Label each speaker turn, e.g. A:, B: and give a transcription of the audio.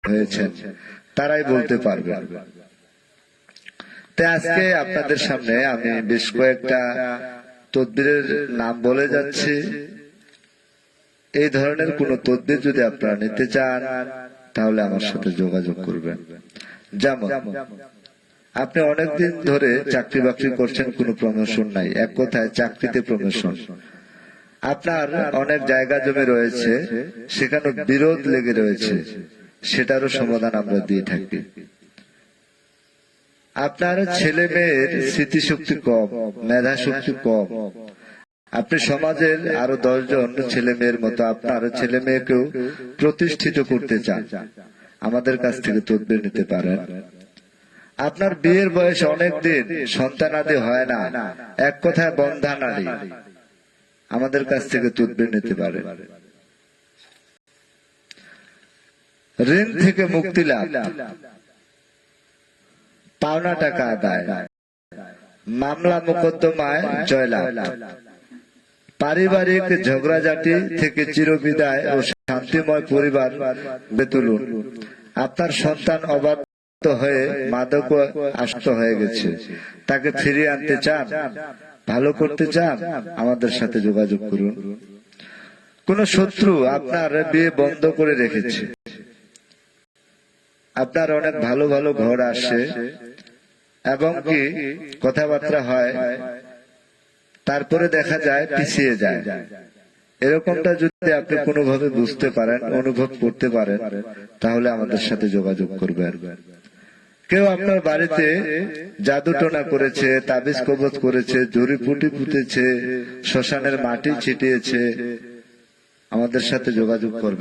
A: হয়েছেন তারাই বলতে পারবে। তাই আজকে আপনাদের সামনে আমি বেশ কয়েকটা তদবিরের নাম বলে যাচ্ছি। এই ধরনের কোন তদবির যদি আপনারা নিতে চান তাহলে আমার সাথে যোগাযোগ করবেন। যেমন আপনি অনেকদিন ধরে চাকরি বাকরি করছেন, কোনো প্রমোশন নাই, এক কথায় চাকরিতে প্রমোশন। আপনার অনেক জায়গা জমি রয়েছে, সেখানে বিরোধ লেগে রয়েছে, সেটারও সমাধান আমরা দিয়ে থাকি। আপনার ছেলে মেয়ের স্মৃতিশক্তি কম, মেধা শক্তি কম, আপনি সমাজের আরো 10 জন ছেলে মেয়ের মতো আপনার ছেলে মেয়েকেও প্রতিষ্ঠিত করতে চান, আমাদের কাছ থেকে তদবির নিতে পারেন। আপনার বিয়ের বয়স অনেক দিন, সন্তানাদি হয় না, এক কথায় বন্ধা নারী, আমাদের কাছ থেকে তদবির নিতে পারেন। ঋণ থেকে মুক্তি লাভ, পাওনা টাকা আদায়, মামলা মোকদ্দমায় জয়লাভ, পারিবারিক ঝগড়াঝাটি থেকে চিরবিদায় ও শান্তিময় পরিবার গড়ে তুলুন। আপনার সন্তান অবাধ্য হয়ে মাদক আসক্ত হয়ে গেছে, তাকে ফিরিয়ে আনতে চান, ভালো করতে চান, আমাদের সাথে যোগাযোগ করুন। কোন শত্রু আপনার বিয়ে বন্ধ করে রেখেছে, আপনার অনেক ভালো ভালো ঘর আসে এবং কি কথাবার্তা হয়, তারপরে দেখা যায় পিছিয়ে যায়, এরকমটা যদি আপনি কোনোভাবে বুঝতে পারেন, অনুভব করতে পারেন, তাহলে আমাদের সাথে যোগাযোগ করবেন। কেউ আপনার বাড়িতে জাদুটোনা করেছে, তাবিজ কবজ করেছে, জড়িপুটি পুঁতেছে, শ্মশানের মাটি ছিটিয়েছে, আমাদের সাথে যোগাযোগ করবেন।